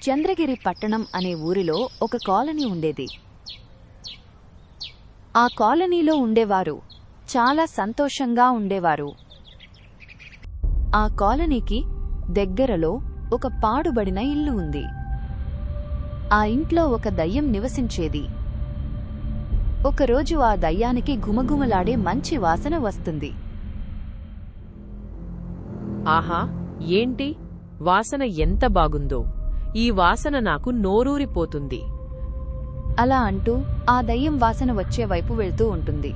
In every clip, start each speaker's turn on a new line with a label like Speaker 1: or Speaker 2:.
Speaker 1: చంద్రగిరి పట్టణం అనే ఊరిలో ఒక కాలనీ ఉండేది. ఆ కాలనీలో ఉండేవారు చాలా సంతోషంగా ఉండేవారు. ఆ కాలనీకి దగ్గరలో ఒక పాడుబడిన ఇల్లు ఉంది. ఆ ఇంట్లో ఒక దయ్యం నివసించేది. ఒకరోజు ఆ దయ్యానికి గుమగుమలాడే మంచి వాసన వస్తుంది.
Speaker 2: ఆహా, ఏంటి వాసన ఎంత బాగుందో! ఈ వాసన నాకు నోరూరిపోతుంది.
Speaker 1: అలా అంటూ ఆ దయ్యం వాసన వచ్చే వైపు వెళ్తూ ఉంటుంది.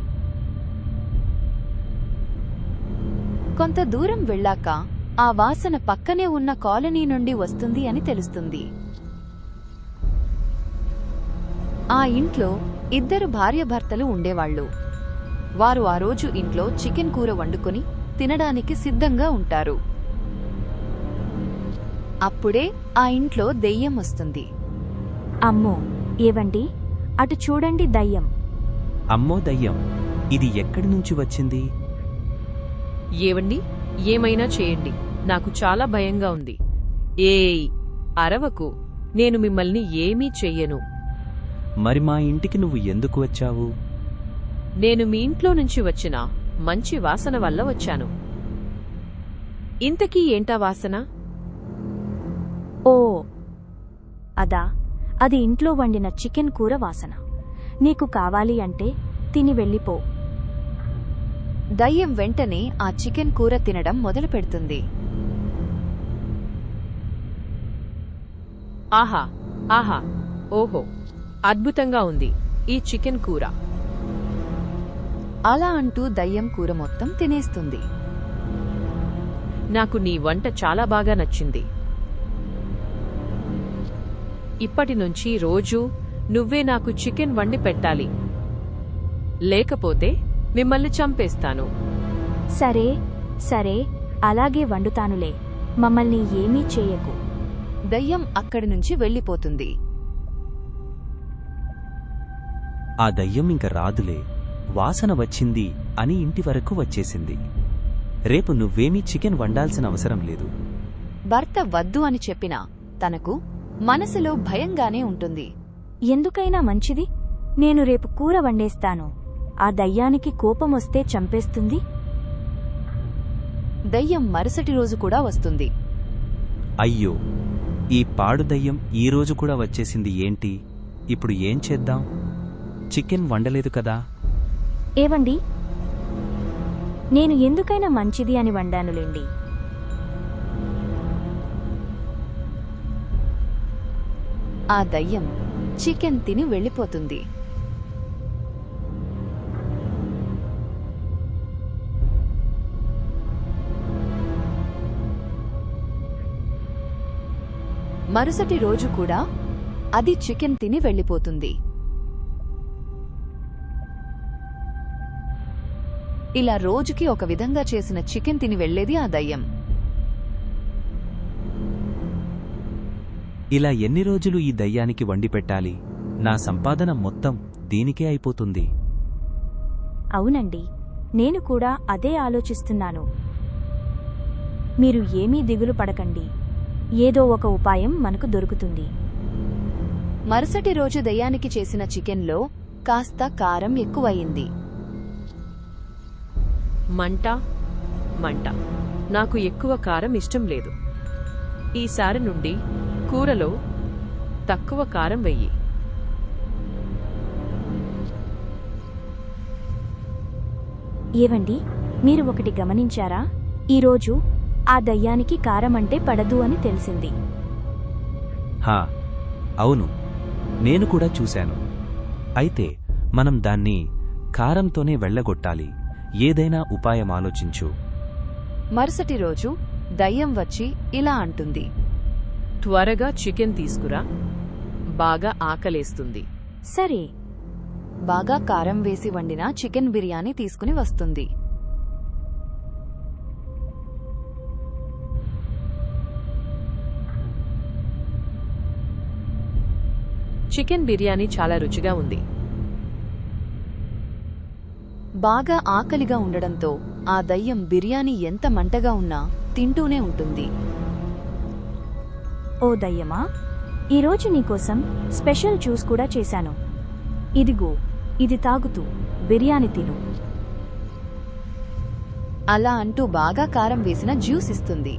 Speaker 1: కొంత దూరం వెళ్ళాక ఆ వాసన పక్కనే ఉన్న కాలనీ నుండి వస్తుంది అని తెలుస్తుంది. ఆ ఇంట్లో ఇద్దరు భార్యాభర్తలు ఉండేవాళ్లు. వారు ఆ రోజు ఇంట్లో చికెన్ కూర వండుకొని తినడానికి సిద్ధంగా ఉంటారు. అప్పుడే ఆ ఇంట్లో దెయ్యం వస్తుంది.
Speaker 3: అమ్మో, ఏవండి, అటు చూడండి, దయ్యం!
Speaker 4: అమ్మో దయ్యం, ఇది ఎక్కడి నుంచి వచ్చింది?
Speaker 2: ఏవండి, ఏమైనా చేయండి, నాకు చాలా భయంగా ఉంది. ఏయ్, అరవకు, నేను మిమ్మల్ని ఏమీ చెయ్యను.
Speaker 4: మరి మా ఇంటికి నువ్వు ఎందుకు వచ్చావు?
Speaker 2: నేను మీ ఇంట్లో నుంచి వచ్చిన మంచి వాసన వల్ల వచ్చాను. ఇంతకీ ఏంటా వాసన?
Speaker 3: ఓ, అదా, అది ఇంట్లో వండిన చికెన్ కూర వాసన. నీకు కావాలి అంటే తిని వెళ్ళిపో.
Speaker 1: దయ్యం వెంటనే ఆ చికెన్ కూర తినడం మొదలుపెడుతుంది.
Speaker 2: ఆహా ఆహా, ఓహో, అద్భుతంగా ఉంది ఈ చికెన్ కూర.
Speaker 1: అలా అంటూ దయ్యం కూర మొత్తం తినేస్తుంది.
Speaker 2: నాకు నీ వంట చాలా బాగా నచ్చింది. ఇప్పటినుంచి రోజూ నువ్వే నాకు చికెన్ వండి పెట్టాలి, లేకపోతే మిమ్మల్ని చంపేస్తాను.
Speaker 3: సరే సరే, అలాగే వండుతానులే. మమ్మల్ని ఏమీ చేయకు.
Speaker 1: దయ్యం అక్కడి నుంచి వెళ్ళిపోతుంది.
Speaker 4: ఆ దయ్యం ఇంక రాదులే, వాసన వచ్చింది అని ఇంటి వరకు వచ్చేసింది. రేపు నువ్వేమీ చికెన్ వండాల్సిన అవసరం లేదు.
Speaker 1: భర్త వద్దు అని చెప్పినా తనకు మనసులో భయంగానే ఉంటుంది.
Speaker 3: ఎందుకైనా మంచిది, నేను రేపు కూర వండేస్తాను. ఆ దయ్యానికి కోపమొస్తే చంపేస్తుంది.
Speaker 1: దయ్యం మరుసటి రోజు కూడా వస్తుంది.
Speaker 4: అయ్యో, ఈ పాడు దయ్యం ఈరోజు కూడా వచ్చేసింది ఏంటి? ఇప్పుడు ఏం చేద్దాం? చికెన్ వండలేదు కదా.
Speaker 3: ఏవండి, నేను ఎందుకైనా మంచిది అని వండానులేండి.
Speaker 1: ఆ దయ్యం చికెన్ తిని వెళ్ళిపోతుంది. మరుసటి రోజు కూడా అది చికెన్ తిని వెళ్ళిపోతుంది. ఇలా రోజుకి ఒక విధంగా చేసిన చికెన్ తిని వెళ్లేది ఆ దయ్యం.
Speaker 4: ఇలా ఎన్ని రోజులు ఈ దయ్యానికి వండి పెట్టాలి? నా సంపాదన మొత్తం దీనికే అయిపోతుంది.
Speaker 3: అవునండి, నేను కూడా అదే ఆలోచిస్తున్నాను. మీరు ఏమీ దిగులు పడకండి, ఏదో ఒక ఉపాయం మనకు దొరుకుతుంది.
Speaker 1: మరుసటి రోజు దయ్యానికి చేసిన చికెన్లో కాస్త కారం ఎక్కువయింది.
Speaker 2: మంట మంట, నాకు ఎక్కువ కారం ఇష్టం లేదు. ఈసారి నుండి కూరలో తక్కువ కారం వెయ్యి.
Speaker 3: ఏవండి, మీరు ఒకటి గమనించారా? ఈరోజు ఆ దయ్యానికి కారం అంటే పడదు అని తెలిసింది.
Speaker 4: హా, అవును, నేను కూడా చూశాను. అయితే మనం దాన్ని కారంతోనే వెళ్ళగొట్టాలి. ఏదైనా ఉపాయం ఆలోచించు.
Speaker 1: మరుసటి రోజు దయ్యం వచ్చి ఇలా అంటుంది.
Speaker 2: త్వరగా చికెన్ తీసుకురా, బాగా ఆకలేస్తుంది.
Speaker 3: సరే.
Speaker 1: బాగా కారం వేసి వండిన చికెన్ బిర్యానీ తీసుకుని వస్తుంది.
Speaker 2: చికెన్ బిర్యానీ చాలా రుచిగా ఉంది.
Speaker 1: బాగా ఆకలిగా ఉండడంతో ఆ దయ్యం బిర్యానీ ఎంత మంటగా ఉన్నా తింటూనే ఉంటుంది.
Speaker 3: ఓ దయ్యమా, ఈరోజు నీకోసం స్పెషల్ జ్యూస్ కూడా చేశాను. ఇదిగో, ఇది తాగుతూ బిర్యానీ తిను.
Speaker 1: అలా అంటూ బాగా కారం వేసిన జ్యూస్ ఇస్తుంది.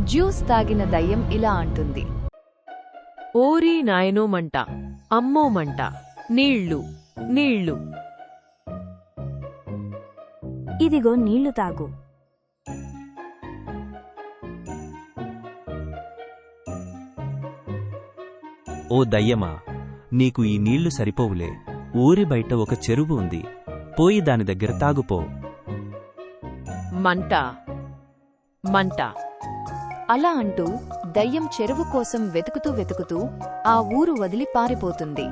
Speaker 1: జ్యూస్ తాగిన దయ్యం ఇలా అంటుంది.
Speaker 2: ఓరీ నాయనో మంట, అమ్మో మంట, నీళ్ళు నీళ్ళు.
Speaker 3: ఇదిగో నీళ్లు తాగు.
Speaker 4: ఓ దయ్యమా, నీకు ఈ నీళ్లు సరిపోవులే. ఊరి బయట ఒక చెరువు ఉంది, పోయి దాని దగ్గర తాగుపో.
Speaker 2: మంట మంట.
Speaker 1: అలా అంటూ దయ్యం చెరువు కోసం వెతుకుతూ వెతుకుతూ ఆ ఊరు వదిలి పారిపోతుంది.